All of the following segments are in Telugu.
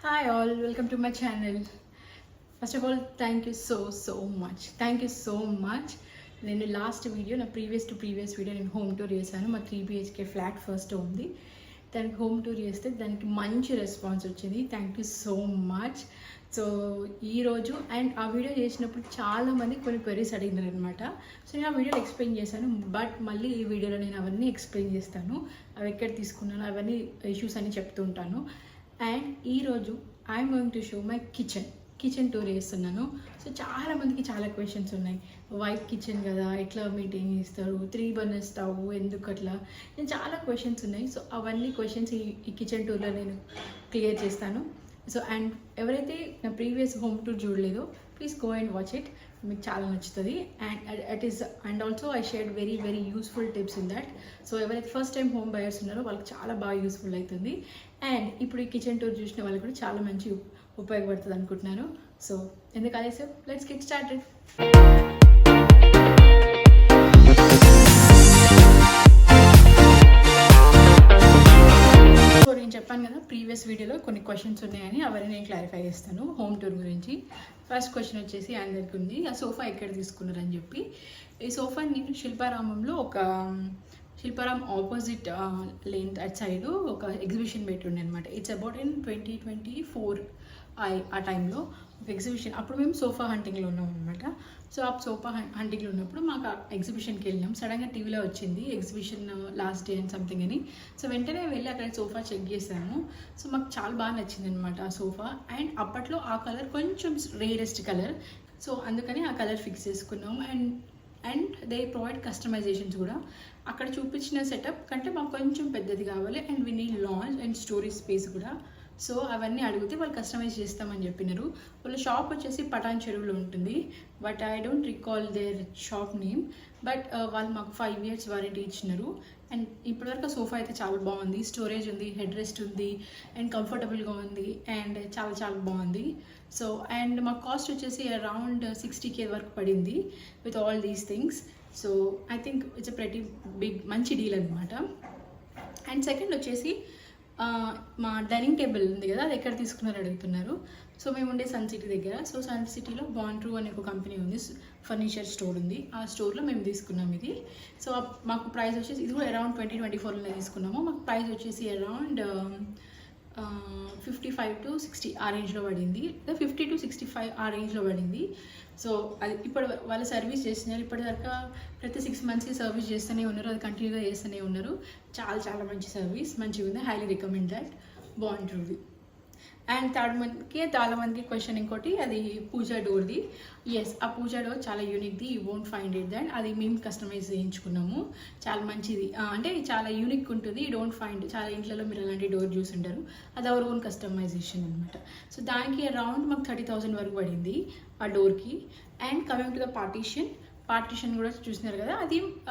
Hi all, welcome to my channel. First of all, thank you so much. Thank you so much. నేను లాస్ట్ వీడియో నా ప్రీవియస్ వీడియో నేను హోమ్ టూర్ చేశాను. మా 3 BHK ఫ్లాట్ ఫస్ట్ ఉంది. దానికి హోమ్ టూర్ చేస్తే దానికి మంచి రెస్పాన్స్ వచ్చింది. Thank you so much. So ఈరోజు అండ్ ఆ వీడియో చేసినప్పుడు చాలామంది కొన్ని క్వెరీస్ అడిగినారు అనమాట. సో నేను ఆ వీడియోలో ఎక్స్ప్లెయిన్ చేశాను, బట్ మళ్ళీ ఈ వీడియోలో నేను అవన్నీ ఎక్స్ప్లెయిన్ చేస్తాను. అవి ఎక్కడ తీసుకున్నాను అవన్నీ ఇష్యూస్ అని చెప్తుంటాను. అండ్ ఈరోజు I'm going to show my kitchen tour చేస్తున్నాను. సో చాలామందికి చాలా క్వశ్చన్స్ ఉన్నాయి. వైట్ కిచెన్ కదా, ఎట్లా మెయింటైన్ చేస్తారు, 3 బర్నర్ స్టవ్ ఎందుకు అట్లా, నేను చాలా క్వశ్చన్స్ ఉన్నాయి. సో అవన్నీ క్వశ్చన్స్ ఈ కిచెన్ టూర్లో నేను క్లియర్ చేస్తాను. సో అండ్ ఎవరైతే నా ప్రీవియస్ హోమ్ టూర్ చూడలేదో please go and watch it, మీకు చాలా నచ్చుతుంది. And also I shared very useful tips in that. So ఎవరైతే ఫస్ట్ టైం హోమ్ బయర్స్ ఉన్నారో వాళ్ళకి చాలా బాగా యూస్ఫుల్ అవుతుంది. అండ్ ఇప్పుడు ఈ కిచెన్ టూర్ చూసిన వాళ్ళకి కూడా చాలా మంచి ఉపయోగపడుతుంది అనుకుంటున్నాను. సో ఎందుకు ఆలస్యం, లెట్స్ గెట్ స్టార్టెడ్. సో నేను చెప్పాను కదా ప్రీవియస్ వీడియోలో కొన్ని క్వశ్చన్స్ ఉన్నాయని, అవన్నీ నేను క్లారిఫై చేస్తాను హోమ్ టూర్ గురించి. ఫస్ట్ క్వశ్చన్ వచ్చేసి అందరికి ఉంది, ఆ సోఫా ఎక్కడ తీసుకున్నారని చెప్పి. ఈ సోఫా నేను శిల్పారామంలో Shilparam opposite lane at side ఒక ఎగ్జిబిషన్ పెట్టుండే అనమాట. ఇట్స్ అబౌట్ ఇన్ 2024 ఆ టైంలో ఒక ఎగ్జిబిషన్. అప్పుడు మేము సోఫా హంటింగ్లో ఉన్నాం అనమాట. సో ఆ సోఫా హంటింగ్లో ఉన్నప్పుడు మాకు ఆ ఎగ్జిబిషన్కి వెళ్ళినాం. సడన్గా టీవీలో వచ్చింది exhibition last day and something అని. సో వెంటనే వెళ్ళి అక్కడ సోఫా చెక్ చేసాము. సో మాకు చాలా బాగా నచ్చింది అనమాట ఆ సోఫా. అండ్ అప్పట్లో ఆ కలర్ కొంచెం రేరెస్ట్ కలర్, సో అందుకని ఆ కలర్ ఫిక్స్ చేసుకున్నాం. అండ్ దే ప్రొవైడ్ కస్టమైజేషన్స్ కూడా. అక్కడ చూపించిన సెటప్ కంటే మాకు కొంచెం పెద్దది కావాలి and we need lounge and storage space కూడా. సో అవన్నీ అడిగితే వాళ్ళు కస్టమైజ్ చేస్తామని చెప్పినారు. వాళ్ళ షాప్ వచ్చేసి పటాన్ చెరువులో ఉంటుంది, but I don't recall their shop name. But వాళ్ళు మాకు 5 years వారంటీ ఇచ్చినారు. అండ్ ఇప్పటివరకు సోఫా అయితే చాలా బాగుంది, స్టోరేజ్ ఉంది, హెడ్ రెస్ట్ ఉంది అండ్ కంఫర్టబుల్గా ఉంది అండ్ చాలా బాగుంది. సో అండ్ మా కాస్ట్ వచ్చేసి అరౌండ్ 60K వరకు పడింది with all these things. So I think it's a pretty మంచి డీల్ అనమాట. అండ్ సెకండ్ వచ్చేసి మా డైనింగ్ టేబుల్ ఉంది కదా, అది ఎక్కడ తీసుకున్నారు అడుగుతున్నారు. సో మేము ఉండే సన్ సిటీ దగ్గర. సో సన్ సిటీలో బాండ్రూ అనే ఒక కంపెనీ ఉంది, ఫర్నిచర్ స్టోర్ ఉంది. ఆ స్టోర్లో మేము తీసుకున్నాం ఇది. సో మాకు ప్రైస్ వచ్చేసి, ఇది కూడా అరౌండ్ 2024లో తీసుకున్నాము. మాకు ప్రైస్ వచ్చేసి అరౌండ్ 55 to 60 ఆ రేంజ్లో పడింది, 50 to 65 ఆ రేంజ్లో పడింది. సో అది ఇప్పుడు వాళ్ళు సర్వీస్ చేస్తున్నారు. ఇప్పటిదాకా ప్రతి 6 monthsకి సర్వీస్ చేస్తూనే ఉన్నారు, అది కంటిన్యూగా చేస్తూనే ఉన్నారు. చాలా మంచి సర్వీస్, మంచిగా ఉంది. హైలీ రికమెండ్ దట్ బాగుంటుంది. అండ్ చాలా మందికి క్వశ్చన్ ఇంకోటి, అది పూజా డోర్ది. ఎస్, ఆ పూజా డోర్ చాలా యూనిక్ది, you won't find it that. అది మేము కస్టమైజ్ చేయించుకున్నాము, చాలా మంచిది. అంటే చాలా యూనిక్ ఉంటుంది, యూ డోంట్ ఫైండ్. చాలా ఇంట్లో మీరు అలాంటి డోర్ చూసుంటారు, అది అవర్ ఓన్ కస్టమైజేషన్ అనమాట. సో దానికి అరౌండ్ మాకు 30,000 వరకు పడింది ఆ డోర్కి. And coming to the partition కూడా చూసినారు కదా,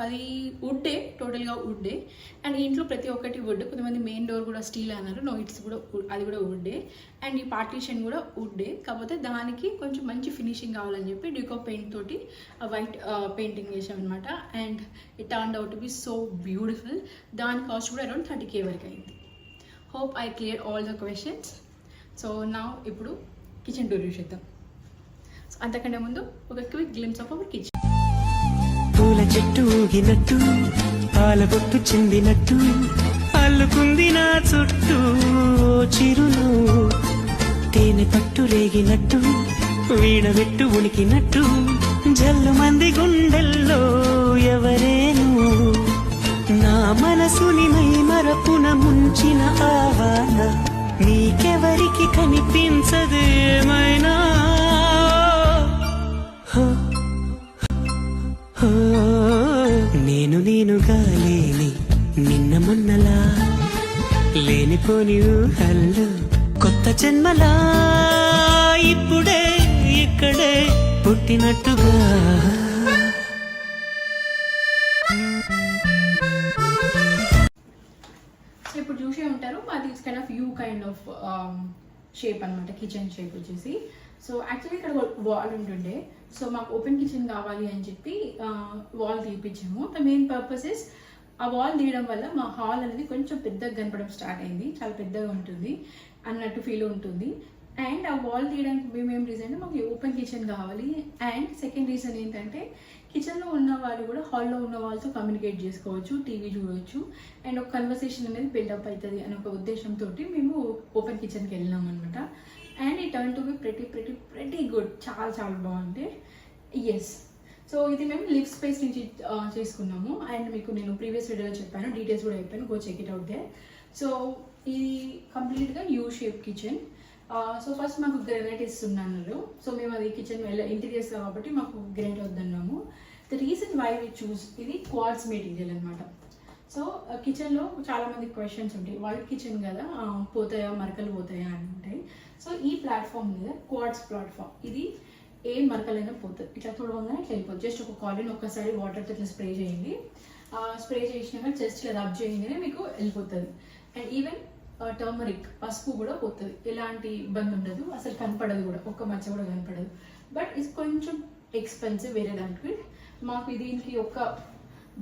అది వుడ్డే, టోటల్గా వుడ్డే. అండ్ ఇంట్లో ప్రతి ఒక్కటి వుడ్. కొంతమంది మెయిన్ డోర్ కూడా స్టీల్ అన్నారు, నో ఇట్స్ కూడా, అది కూడా వుడ్డే. అండ్ ఈ పార్టీషన్ కూడా వుడ్డే, కాకపోతే దానికి కొంచెం మంచి ఫినిషింగ్ కావాలని చెప్పి డికో పెయింట్ తోటి వైట్ పెయింటింగ్ చేసాం అనమాట. And it turned out to be so beautiful. దాని కాస్ట్ కూడా అరౌండ్ 30K వరకు అయింది. Hope I clear all the questions. So నా ఇప్పుడు కిచెన్ టూర్ చూసేద్దాం. సో అంతకంటే ముందు ఒక quick glimpse of our kitchen. పూల చెట్టు ఊగినట్టు, పాల బొట్టు చెందినట్టు, అల్లుకుంది నా చుట్టూ చిరును, తేనె పట్టు రేగినట్టు, వీణబెట్టు ఉనికినట్టు, జల్లు మంది గుండెల్లో ఎవరేను, నా మనసుని మై మరపున ముంచిన ఆవాన, నీకెవరికి కనిపించదేమైనా. నేనుగా లేని నిన్న మొన్నలా, లేనిపోని ఊహల్లో కొత్త జన్మలా, ఇప్పుడే ఇక్కడే పుట్టినట్టుగా. సో ఇప్పుడు చూసే ఉంటారు, అది it's kind of U kind of shape అనమాట, కిచెన్ షేప్ వచ్చేసి. సో యాక్చువల్లీ ఇక్కడ వాల్ ఉంటుండే, సో మాకు ఓపెన్ కిచెన్ కావాలి అని చెప్పి వాల్ తీపించాము. ద మెయిన్ పర్పస్ ఇస్ ఆ వాల్ తీయడం వల్ల మా హాల్ అనేది కొంచెం పెద్దగా కనపడడం స్టార్ట్ అయింది, చాలా పెద్దగా ఉంటుంది. అన్నట్టు ఫీల్ ఉంటుంది. అండ్ ఆ వాల్ తీయడానికి మేము రీజన్ అంటే మాకు ఓపెన్ కిచెన్ కావాలి. అండ్ సెకండ్ రీజన్ ఏంటంటే కిచెన్లో ఉన్న వాళ్ళు కూడా హాల్లో ఉన్న వాళ్ళతో కమ్యూనికేట్ చేసుకోవచ్చు, టీవీ చూడవచ్చు, అండ్ ఒక కన్వర్సేషన్ అనేది బిల్డప్ అవుతుంది అనే ఒక ఉద్దేశంతో మేము ఓపెన్ కిచెన్కి వెళ్ళినాం అనమాట. అండ్ ఈ turn to be pretty good, చాలా చాలా బాగుంది. ఎస్, సో ఇది మేము లివ్ స్పేస్ నుంచి చేసుకున్నాము. అండ్ మీకు నేను ప్రీవియస్ వీడియోలో చెప్పాను, డీటెయిల్స్ కూడా చెప్పాను, go check it out there. So ఇది కంప్లీట్గా U shape kitchen. So first మాకు గ్రెనైట్ ఇస్తున్నాను. సో మేము అది కిచెన్ ఇంటీరియర్స్ కాబట్టి మాకు గ్రెనైట్ వద్దన్నాము. The reason why we choose ఇది క్వార్ట్స్ మెటీరియల్ అనమాట. సో కిచెన్లో చాలా మంది క్వశ్చన్స్ ఉంటాయి, వైట్ కిచెన్ కదా పోతాయా, మరకలు పోతాయా అని ఉంటాయి. సో ఈ ప్లాట్ఫామ్ మీద క్వార్ట్స్ ప్లాట్ఫామ్, ఇది ఏ మరకలైనా పోతుంది, ఇట్లా చూడగానే ఇట్లా వెళ్ళిపోతుంది. జస్ట్ ఒక కాలిన్ ఒక్కసారి వాటర్తో ఇట్లా స్ప్రే చేయండి, స్ప్రే చేసినాక జస్ట్ ఇలా రబ్ చేయగానే మీకు వెళ్ళిపోతుంది. అండ్ ఈవెన్ టర్మరిక్, పసుపు కూడా పోతుంది, ఎలాంటి ఇబ్బంది ఉండదు, అసలు కనపడదు కూడా, ఒక్క మచ్చ కూడా కనపడదు. బట్ ఇది కొంచెం ఎక్స్పెన్సివ్ వేరే దానికి. మాకు దీనికి ఒక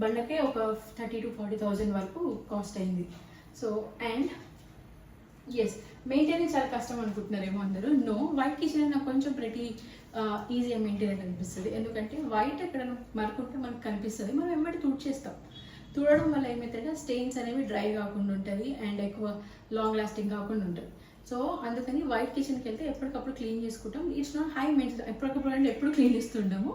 బండకే ఒక 30,000 to 40,000 వరకు కాస్ట్ అయింది. సో అండ్ ఎస్, మెయింటెనెన్స్ చాలా కష్టం అనుకుంటున్నారేమో అందరూ. నో, వైట్ కిచెన్ నాకు కొంచెం ప్రతి ఈజీగా మెయింటైన్ అనిపిస్తుంది. ఎందుకంటే వైట్ ఎక్కడ మరకుంటే మనకు కనిపిస్తుంది, మనం వెంబడి తుడిచేస్తాం. తుడడం వల్ల ఏమవుతుందంటే స్టెయిన్స్ అనేవి డ్రై కాకుండా ఉంటుంది అండ్ ఎక్కువ లాంగ్ లాస్టింగ్ కాకుండా ఉంటుంది. సో అందుకని వైట్ కిచెన్కి వెళ్తే ఎప్పటికప్పుడు క్లీన్ చేసుకుంటాం. ఇట్స్ నాట్ హై మెయింటెనెన్స్, ఎప్పటికప్పుడు అంటే ఎప్పుడు క్లీన్ చేస్తుంటాము.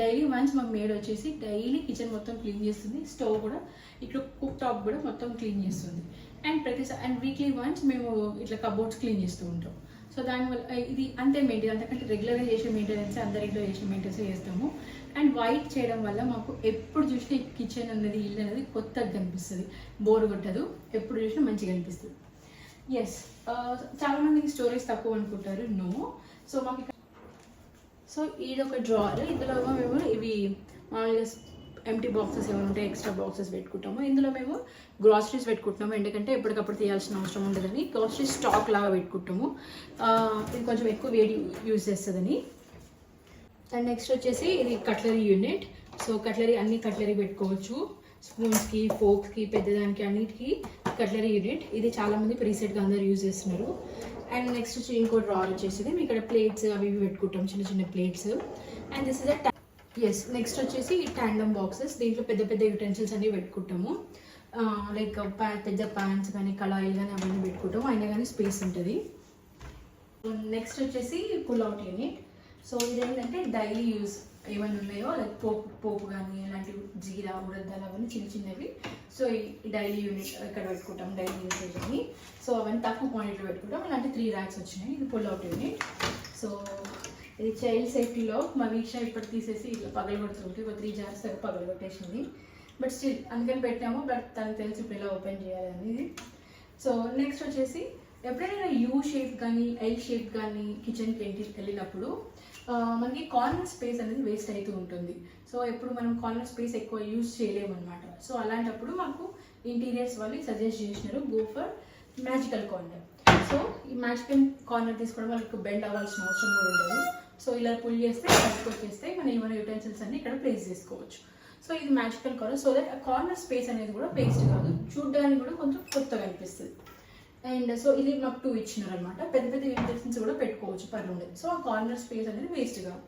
డైలీ వన్స్ మా మేడ్ వచ్చేసి డైలీ కిచెన్ మొత్తం క్లీన్ చేస్తుంది, స్టవ్ కూడా, ఇక్కడ కుక్ టాప్ కూడా మొత్తం క్లీన్ చేస్తుంది. అండ్ వీక్లీ వన్స్ మేము ఇట్లా కబోర్డ్స్ క్లీన్ చేస్తూ ఉంటాం. సో దానివల్ల ఇది అంతే మెయింటెనెన్స్, అంతకంటే రెగ్యులర్గా చేసే మెయింటెనెన్స్ అందరి ఇంట్లో చేసే మెయింటెనెన్స్ చేస్తాము. అండ్ వైట్ చేయడం వల్ల మాకు ఎప్పుడు చూసినా కిచెన్ అనేది, ఇల్లు అనేది కొత్తగా కనిపిస్తుంది, బోర్ కొట్టదు, ఎప్పుడు చూసినా మంచిగా అనిపిస్తుంది. ఎస్, చాలా మందికి స్టోరేజ్ తక్కువ అనుకుంటారు. నో, సో మాకు సో ఇది ఒక డ్రావర్, ఇందులో మేము ఇవి మామూలుగా ఎంటీ బాక్సెస్ ఏమైనా ఉంటే ఎక్స్ట్రా బాక్సెస్ పెట్టుకుంటాము. ఇందులో మేము గ్రాసరీస్ పెట్టుకుంటున్నాము, ఎందుకంటే ఎప్పటికప్పుడు తీయాల్సిన అవసరం ఉండదని గ్రాసరీ స్టాక్ లాగా పెట్టుకుంటాము. ఇది కొంచెం ఎక్కువ వేడి యూజ్ చేస్తుందని. అండ్ నెక్స్ట్ వచ్చేసి ఇది కట్లరీ యూనిట్. సో కట్లరీ, అన్ని కట్లరీ పెట్టుకోవచ్చు, స్పూన్స్కి, ఫోక్స్కి, పెద్దదానికి అన్నిటికీ కట్లరీ యూనిట్. ఇది చాలామంది రీసెంట్గా అందరూ యూజ్ చేస్తున్నారు. అండ్ నెక్స్ట్ వచ్చి ఇంకో డ్రావర్ వచ్చేసి ఇక్కడ ప్లేట్స్ అవి ఇవి పెట్టుకుంటాం, చిన్న చిన్న plates. And this is yes, next వచ్చేసి ఈ ట్యాండమ్ బాక్సెస్, దీంట్లో పెద్ద పెద్ద యూటెన్సిల్స్ అన్ని పెట్టుకుంటాము. లైక్ పెద్ద ప్యాన్స్ కానీ కళాయిలు కానీ అవన్నీ పెట్టుకుంటాము, అయినా కానీ స్పేస్ ఉంటుంది. నెక్స్ట్ వచ్చేసి పుల్ అవుట్ యూనిట్. సో ఇదేంటంటే డైలీ యూజ్ ఏమైనా ఉన్నాయో లైక్ పోపు కానీ అలాంటివి, జీరా, ఉడద్దాలు అవన్నీ చిన్న చిన్నవి. సో ఈ డైలీ యూనిట్ ఇక్కడ పెట్టుకుంటాం, డైలీ యూసేజ్ అని. సో అవన్నీ తక్కువ క్వాంటిటీలో పెట్టుకుంటాం. ఇలాంటి 3 ర్యాక్స్ వచ్చినాయి. ఇది పుల్ అవుట్ యూనిట్. సో ఇది చైల్డ్ సేఫ్టీలో మా వీక్ష ఇప్పుడు తీసేసి ఇట్లా పగలగొడుతుంటే ఒక 3 జార్స్ దగ్గర పగలగొట్టేసింది. బట్ స్టిల్ అందుకని పెట్టాము, బట్ తనకు తెలిసి ఇప్పుడు ఇలా ఓపెన్ చేయాలి అనేది. సో నెక్స్ట్ వచ్చేసి ఎప్పుడైనా యూ షేప్ కానీ ఎల్ షేప్ కానీ కిచెన్కి వెళ్ళినప్పుడు మనకి కార్నర్ స్పేస్ అనేది వేస్ట్ అవుతూ ఉంటుంది. సో ఎప్పుడు మనం కార్నర్ స్పేస్ ఎక్కువ యూజ్ చేయలేము అనమాట. సో అలాంటప్పుడు మాకు ఇంటీరియర్స్ వాళ్ళు సజెస్ట్ చేసినారు, go for magical corner. So ఈ మ్యాజికల్ కార్నర్ తీసుకోవడం వాళ్ళకి బెండ్ అవ్వాల్సిన అవసరం కూడా ఉండదు. సో ఇలా పుల్ చేస్తే బయటకు వచ్చేస్తే మనం ఏమైనా యూటెన్సిల్స్ అన్ని ఇక్కడ ప్లేస్ చేసుకోవచ్చు. సో ఇది మ్యాజికల్ కార్నర్, సో దట్ ఆ కార్నర్ స్పేస్ అనేది కూడా వేస్ట్ కాదు, చూడడానికి కూడా కొంచెం కొత్తగా అనిపిస్తుంది. అండ్ సో ఇది మాకు 2 ఇచ్చినారు అనమాట. పెద్ద పెద్ద యూటెన్సిల్స్ కూడా పెట్టుకోవచ్చు పర్లేదు. సో ఆ కార్నర్ స్పేస్ అనేది వేస్ట్ కాదు.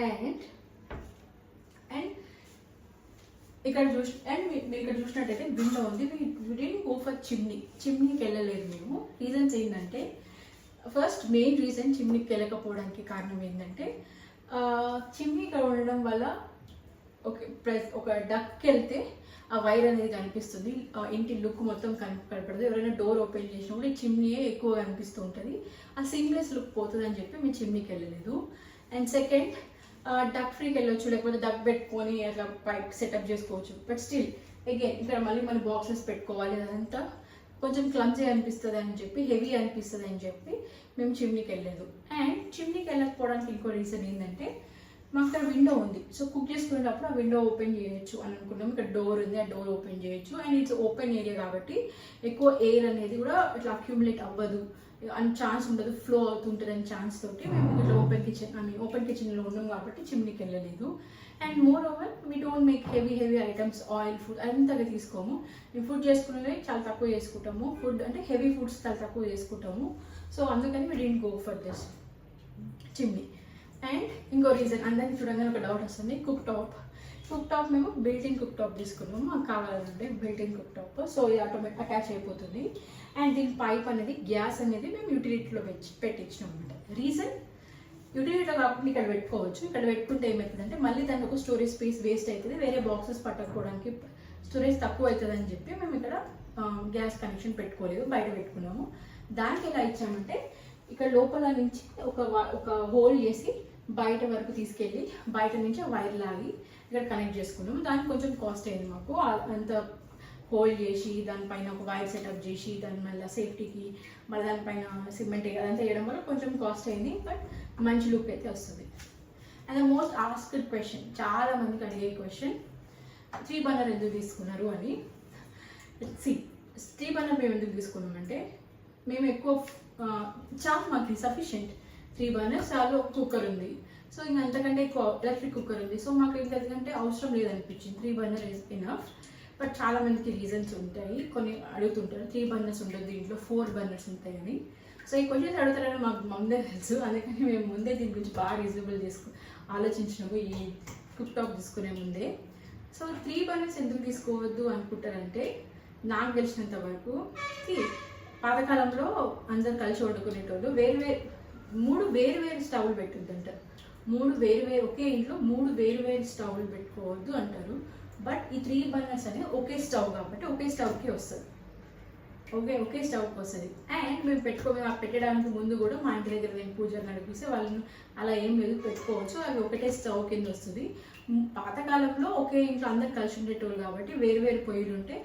అండ్ ఇక్కడ మీరు ఇక్కడ చూసినట్టయితే విండో ఉంది. వీటిని గో ఫర్ చిమ్నీకి వెళ్ళలేదు మేము. రీజన్స్ ఏంటంటే, ఫస్ట్ మెయిన్ రీజన్ చిమ్నీకి వెళ్ళకపోవడానికి కారణం ఏంటంటే, చిమ్నీ ఇక్కడ ఉండడం వల్ల ఒక డక్కి వెళ్తే ఆ వైర్ అనేది కనిపిస్తుంది, ఇంటి లుక్ మొత్తం కనపడదు. ఎవరైనా డోర్ ఓపెన్ చేసినప్పుడు ఈ చిమ్నీయే ఎక్కువ కనిపిస్తూ ఉంటుంది, ఆ సీమ్లెస్ లుక్ పోతుంది అని చెప్పి మేము చిమ్నీకి వెళ్ళలేదు. అండ్ సెకండ్, డక్ ఫ్రీకి వెళ్ళొచ్చు, లేకపోతే డక్ పెట్టుకొని అట్లా పైప్ సెటప్ చేసుకోవచ్చు. బట్ స్టిల్ అగైన్ ఇక్కడ మళ్ళీ మన బాక్సెస్ పెట్టుకోవాలి, అదంతా కొంచెం క్లమ్జీ అనిపిస్తుంది అని చెప్పి, హెవీ అనిపిస్తుంది అని చెప్పి మేము చిమ్నీకి వెళ్ళలేదు. అండ్ చిమ్నీకి వెళ్ళకపోవడానికి ఇంకో రీజన్ ఏంటంటే, మాకు ఇక్కడ విండో ఉంది. సో కుక్ చేసుకునేటప్పుడు ఆ విండో ఓపెన్ చేయొచ్చు అని అనుకున్నాం. ఇక్కడ డోర్ ఉంది, ఆ డోర్ ఓపెన్ చేయొచ్చు. అండ్ ఇట్స్ ఓపెన్ ఏరియా కాబట్టి ఎక్కువ ఎయిర్ అనేది కూడా ఇట్లా అక్యూములేట్ అవ్వదు అని ఛాన్స్ ఉండదు, ఫ్లో అవుతుంటుంది అని ఛాన్స్ తోటి మేము ఇట్లా ఓపెన్ కిచెన్లో ఉన్నాం కాబట్టి చిమ్నీకి వెళ్ళలేదు. And more over we don't make heavy items, oil food అంతగా తీసుకోము. మేము ఫుడ్ చేసుకునేది చాలా తక్కువ చేసుకుంటాము, ఫుడ్ అంటే హెవీ ఫుడ్స్ చాలా తక్కువ చేసుకుంటాము. సో అందుకని we don't go for this chimney. And ఇంకో రీజన్, అందరికీ చూడగానే ఒక డౌట్ వస్తుంది, కుక్ టాప్ మేము బిల్ట్-ఇన్ కుక్ టాప్ తీసుకున్నాము, మాకు కావాలంటే బిల్ట్-ఇన్ కుక్ టాప్. సో ఇది ఆటోమేటిక్ అటాచ్ అయిపోతుంది. అండ్ దీని పైప్ అనేది గ్యాస్ అనేది మేము యూటిలిటీలో పెట్టించినాం అనమాట. రీజన్, యూటిలిటీలో కాకుండా ఇక్కడ పెట్టుకోవచ్చు, ఇక్కడ పెట్టుకుంటే ఏమవుతుందంటే మళ్ళీ దానికి ఒక స్టోరేజ్ స్పేస్ వేస్ట్ అవుతుంది, వేరే బాక్సెస్ పట్టకపోవడానికి స్టోరేజ్ తక్కువ అవుతుంది అని చెప్పి మేము ఇక్కడ గ్యాస్ కనెక్షన్ పెట్టుకోలేదు, బయట పెట్టుకున్నాము. దానికి ఎలా ఇచ్చామంటే ఇక్కడ లోపల నుంచి ఒక హోల్ చేసి బయట వరకు తీసుకెళ్ళి బయట నుంచి వైర్ లాగి ఇక్కడ కనెక్ట్ చేసుకున్నాము. దానికి కొంచెం కాస్ట్ అయింది మాకు, అంత హోల్డ్ చేసి దానిపైన ఒక వైర్ సెటప్ చేసి దాని మళ్ళీ సేఫ్టీకి మళ్ళీ దానిపైన సిమెంట్ అదంతా వేయడం వల్ల కొంచెం కాస్ట్ అయింది, బట్ మంచి లుక్ అయితే వస్తుంది. And the most asked question, చాలా మందికి అడిగే క్వశ్చన్, 3 బర్నర్ ఎందుకు తీసుకున్నారు అని. 3 బర్నర్ మేము ఎందుకు తీసుకున్నామంటే మేము ఎక్కువ చాలా మాకు సఫిషియంట్ 3 బర్నర్స్, చాలా కుక్కర్ ఉంది, సో ఇంకా అంతకంటే ఎక్కువ ఎలక్ట్రిక్ కుక్కర్ ఉంది, సో మాకు ఇంతకంటే అవసరం లేదనిపించింది. 3 బర్నర్ ఇస్ ఇనఫ్. బట్ చాలా మందికి రీజన్స్ ఉంటాయి, కొన్ని అడుగుతుంటారు 3 బర్నర్స్ ఉంటుంది దీంట్లో 4 బర్నర్స్ ఉంటాయని. సో ఈ క్వశ్చన్స్ అడుగుతారని మాకు ముందే తెలుసు, అందుకని మేము ముందే దీని గురించి బాగా రీజనబుల్ ఆలోచించినాము ఈ కుక్ టాప్ తీసుకునే ముందే. సో 3 బర్నర్స్ ఎందుకు తీసుకోవద్దు అనుకుంటారంటే, నాకు తెలిసినంత వరకు పాతకాలంలో అందరు కలిసి వండుకునేటోళ్ళు మూడు వేరు స్టవ్లు పెట్టొద్దంటారు. ఒకే ఇంట్లో 3 వేరు స్టవ్లు పెట్టుకోవద్దు అంటారు. బట్ ఈ 3 బర్నర్స్ అనేది ఒకే స్టవ్ కాబట్టి ఒకే స్టవ్కి వస్తుంది, ఒకే స్టవ్కి వస్తుంది. అండ్ మేము పెట్టడానికి ముందు కూడా మా ఇంటి దగ్గర నేను పూజలు నడిపిస్తే వాళ్ళని అలా ఏం లేదు, పెట్టుకోవచ్చు, అవి ఒకటే స్టవ్ కింద వస్తుంది. పాతకాలంలో ఒకే ఇంట్లో అందరు కలిసి ఉండేటోళ్ళు కాబట్టి వేరు పొయ్యిలు ఉంటే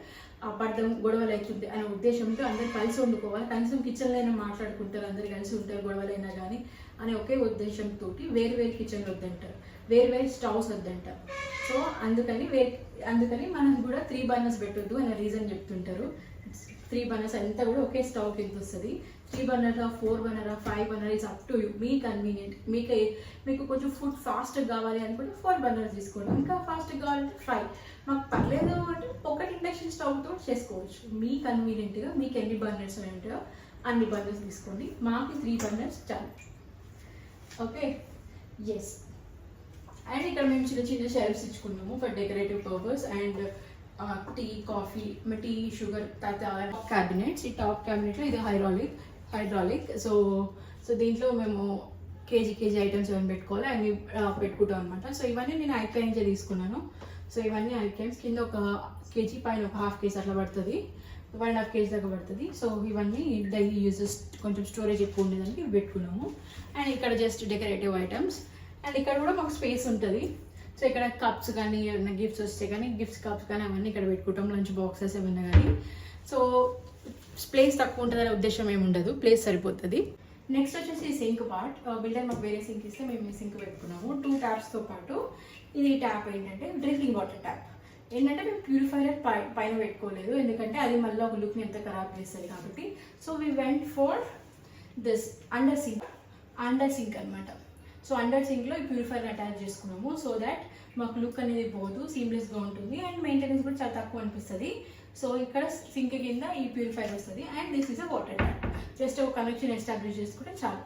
అబద్ధం గొడవలు అవుతుంది అనే ఉద్దేశంతో అందరు కలిసి వండుకోవాలి, కనీసం కిచెన్లో అయినా మాట్లాడుకుంటారు, అందరు కలిసి ఉంటారు గొడవలైనా కానీ అనే ఒకే ఉద్దేశంతో వేరు కిచెన్లు వద్దంటారు, వేరు స్టవ్స్ వద్దంటారు. సో అందుకని మనం కూడా 3 బర్నర్స్ పెట్టొద్దు అనే రీజన్ చెప్తుంటారు. 3 బర్నర్స్ అంతా కూడా ఒకే స్టవ్ కింద వస్తుంది. 3 బర్నరా, 4 బర్నరా, 5 burner is up to you, me convenient. మీకు కొంచెం ఫుడ్ ఫాస్ట్గా కావాలి అనుకుంటే 4 బర్నర్స్ తీసుకోండి, ఇంకా ఫాస్ట్గా కావాలంటే 5. మాకు పర్లేదు అంటే ఒకటి ఇండక్షన్ స్టవ్తో చేసుకోవచ్చు, మీ కన్వీనియంట్గా మీకు ఎన్ని బర్నర్స్ ఉంటాయో అన్ని బర్నర్స్ తీసుకోండి. మాకు 3 బర్నర్స్ చాలు. Okay, yes. అండ్ ఇక్కడ మేము చిన్న షెల్ఫ్స్ ఇచ్చుకున్నాము for decorative purpose. And tea, coffee, tea, sugar cabinets. ఈ టాప్ క్యాబినెట్లో ఇది హైడ్రాలిక్. సో దీంట్లో మేము కేజీ ఐటమ్స్ ఏమైనా పెట్టుకోవాలి అవి పెట్టుకుంటాం అనమాట. సో ఇవన్నీ నేను ఐక్యా నుంచే తీసుకున్నాను. సో ఇవన్నీ ఐటమ్స్ కింద 1 kg, పైన 1/2 kg అట్లా పడుతుంది, 1.5 kg దాకా పడుతుంది. సో ఇవన్నీ డైలీ యూజెస్, కొంచెం స్టోరేజ్ ఎక్కువ ఉండేదానికి ఇవి పెట్టుకున్నాము. అండ్ ఇక్కడ జస్ట్ డెకరేటివ్ ఐటమ్స్. అండ్ ఇక్కడ కూడా మాకు స్పేస్ ఉంటుంది. సో ఇక్కడ కప్స్ కానీ ఏమైనా గిఫ్ట్స్ వస్తే కానీ కప్స్ కానీ అవన్నీ ఇక్కడ పెట్టుకుంటాం, లంచ్ బాక్సెస్ ఏమైనా కానీ. సో ప్లేస్ తక్కువ ఉంటుందనే ఉద్దేశం ఏమి ఉండదు, ప్లేస్ సరిపోతుంది. నెక్స్ట్ వచ్చేసి సింక్ పార్ట్. బిల్డర్ మాకు వేరే సింక్ ఇస్తే మేము ఈ సింక్ పెట్టుకున్నాము 2 ట్యాప్స్తో పాటు. ఇది ట్యాప్ ఏంటంటే డ్రింకింగ్ వాటర్ ట్యాప్. ఏంటంటే మేము ప్యూరిఫైయర్ పైన పెట్టుకోలేదు, ఎందుకంటే అది మళ్ళీ ఒక లుక్ని ఎంత ఖరాబ్ చేస్తుంది కాబట్టి. So we went for this under sink అనమాట. సో అండర్ సింక్లో ఈ ప్యూరిఫైయర్ అటాచ్ చేసుకున్నాము, సో దాట్ మాకు లుక్ అనేది పోదు, సీమ్లెస్గా ఉంటుంది అండ్ మెయింటెనెన్స్ కూడా చాలా తక్కువ అనిపిస్తుంది. సో ఇక్కడ సింక్ కింద ఈ ప్యూరిఫైయర్ వస్తుంది. And this is a water tap. Just ఒక కనెక్షన్ ఎస్టాబ్లిష్ చేసుకుంటే చాలు,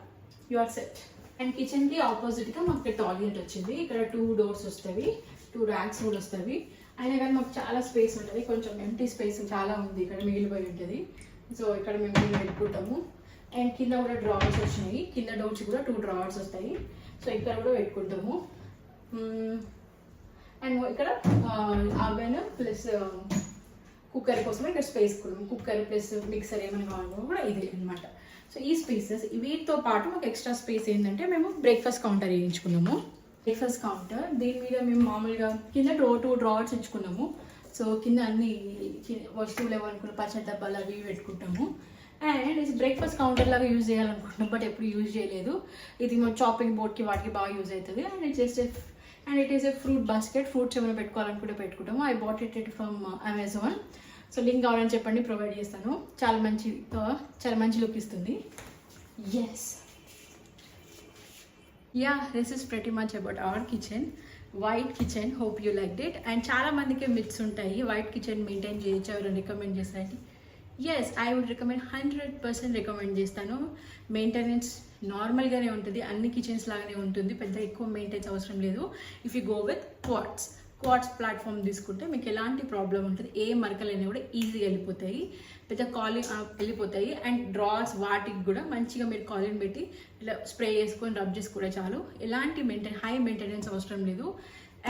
యు ఆర్ సెట్. అండ్ కిచెన్కి ఆపోజిట్గా మాకు టాయిలెట్ వచ్చింది. ఇక్కడ 2 డోర్స్ వస్తాయి, 2 ర్యాక్స్ కూడా వస్తాయి. అయినా కానీ మాకు చాలా స్పేస్ ఉంటుంది, కొంచెం ఎంటీ స్పేస్ చాలా ఉంది, ఇక్కడ మిగిలిపోయి ఉంటుంది. సో ఇక్కడ మేము పెట్టుకుంటాము. అండ్ కింద కూడా డ్రావర్స్ వచ్చినాయి, కింద డోర్స్ కూడా 2 డ్రావర్స్ వస్తాయి. సో ఇక్కడ కూడా పెట్టుకుంటాము. అండ్ ఇక్కడ అవెన్ ప్లస్ కుక్కర్ కోసం ఇక్కడ స్పేస్ కూడా, కుక్కర్ ప్లస్ మిక్సర్ ఏమైనా కావాలో కూడా ఇది అనమాట. సో ఈ స్పేసెస్ వీటితో పాటు మాకు ఎక్స్ట్రా స్పేస్ ఏంటంటే మేము బ్రేక్ఫాస్ట్ కౌంటర్ వేయించుకున్నాము. బ్రేక్ఫాస్ట్ కౌంటర్ దీని మీద మేము మామూలుగా కింద 2 డ్రావర్స్ ఇచ్చుకున్నాము. సో కింద అన్ని వస్తువులు ఏమనుకున్న పచ్చడి డబ్బాలు అవి పెట్టుకుంటాము. అండ్ ఇది బ్రేక్ఫాస్ట్ కౌంటర్ లాగా యూజ్ చేయాలనుకుంటున్నాం, బట్ ఎప్పుడు యూజ్ చేయలేదు. ఇది మా చాపింగ్ బోర్డ్కి వాటికి బాగా యూజ్ అవుతుంది. And it is a fruit basket. Fruits ఏమైనా పెట్టుకోవాలనుకుంటే పెట్టుకుంటాము. I bought it from Amazon. So link కావాలని చెప్పండి, ప్రొవైడ్ చేస్తాను. చాలా మంచి లుక్ ఇస్తుంది. Yes. Yeah, this is pretty much about our kitchen. White kitchen, hope you liked it. And చాలా మందికి మిత్స్ ఉంటాయి, వైట్ కిచెన్ మెయింటైన్ చేయొచ్చు, ఎవరైనా రికమెండ్ చేస్తారంటే yes, I would recommend, 100% recommend చేస్తాను. మెయింటెనెన్స్ నార్మల్గానే ఉంటుంది, అన్ని కిచెన్స్ లాగానే ఉంటుంది, పెద్ద ఎక్కువ మెయింటెనెన్స్ అవసరం లేదు. If you go with quartz platform తీసుకుంటే మీకు ఎలాంటి ప్రాబ్లం ఉంటుంది, ఏ మరకలైనా కూడా ఈజీగా వెళ్ళిపోతాయి, పెద్ద కాలిన్ వెళ్ళిపోతాయి. అండ్ డ్రాస్ వాటికి కూడా మంచిగా మీరు కాలిన్ పెట్టి ఇలా స్ప్రే చేసుకొని రబ్ చేసుకుంటే చాలు, ఎలాంటి హై మెయింటెనెన్స్ అవసరం లేదు.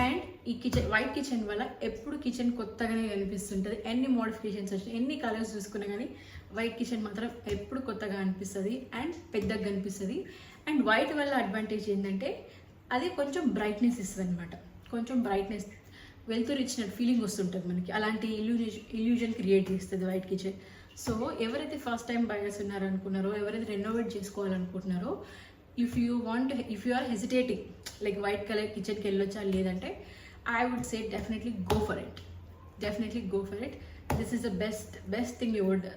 అండ్ ఈ వైట్ కిచెన్ వల్ల ఎప్పుడు కిచెన్ కొత్తగానే కనిపిస్తుంటుంది, ఎన్ని మోడిఫికేషన్స్ వచ్చినాయి, ఎన్ని కలర్స్ చూసుకున్నా కానీ వైట్ కిచెన్ మాత్రం ఎప్పుడు కొత్తగా అనిపిస్తుంది అండ్ పెద్దగా కనిపిస్తుంది. అండ్ వైట్ వల్ల అడ్వాంటేజ్ ఏంటంటే అది కొంచెం బ్రైట్నెస్ ఇస్తుంది అనమాట, కొంచెం బ్రైట్నెస్, వెలుతురు ఇచ్చినట్టు ఫీలింగ్ వస్తుంటుంది మనకి, అలాంటి ఇల్యూజన్ క్రియేట్ చేస్తుంది వైట్ కిచెన్. సో ఎవరైతే ఫస్ట్ టైం బయర్స్ ఉన్నారనుకున్నారో, ఎవరైతే రెనోవేట్ చేసుకోవాలనుకుంటున్నారో, if you are hesitating like white colour కిచెన్కి వెళ్ళొచ్చా లేదంటే, I would say definitely go for it. This is the best thing you would,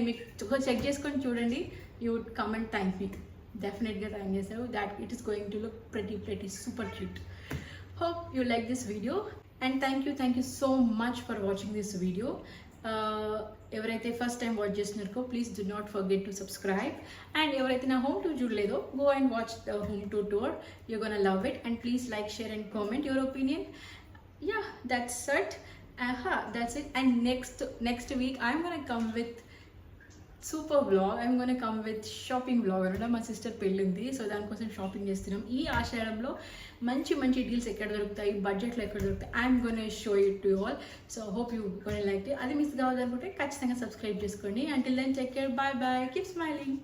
మీకు చెక్ చేసుకొని చూడండి, you would come and thank me, డెఫినెట్గా థ్యాంక్ చేస్తారు. That it is going to look pretty super cute. Hope you like this video and thank you so much for watching this video. ఎవరైతే ఫస్ట్ టైం వాచ్ చేస్తున్నారో please do not forget to subscribe. And ఎవరైతే నా హోమ్ టూర్ చూడలేదో, go and watch the home tour, you gonna love it. And please like, share and comment your opinion. Yeah, that's it. And next week I'm gonna come with super vlog. I'm gonna come with shopping vlog అనమాట. మా సిస్టర్ పెళ్ళి ఉంది, సో దానికోసం షాపింగ్ చేస్తున్నాం. ఈ ఆషాఢంలో మంచి డీల్స్ ఎక్కడ దొరుకుతాయి, బడ్జెట్లో ఎక్కడ దొరుకుతాయి, I'm gonna show it to all. So hope you gonna like it. అది మిస్ కావద్దనుకుంటే ఖచ్చితంగా సబ్స్క్రైబ్ చేసుకోండి. Until then take care, bye, keep smiling.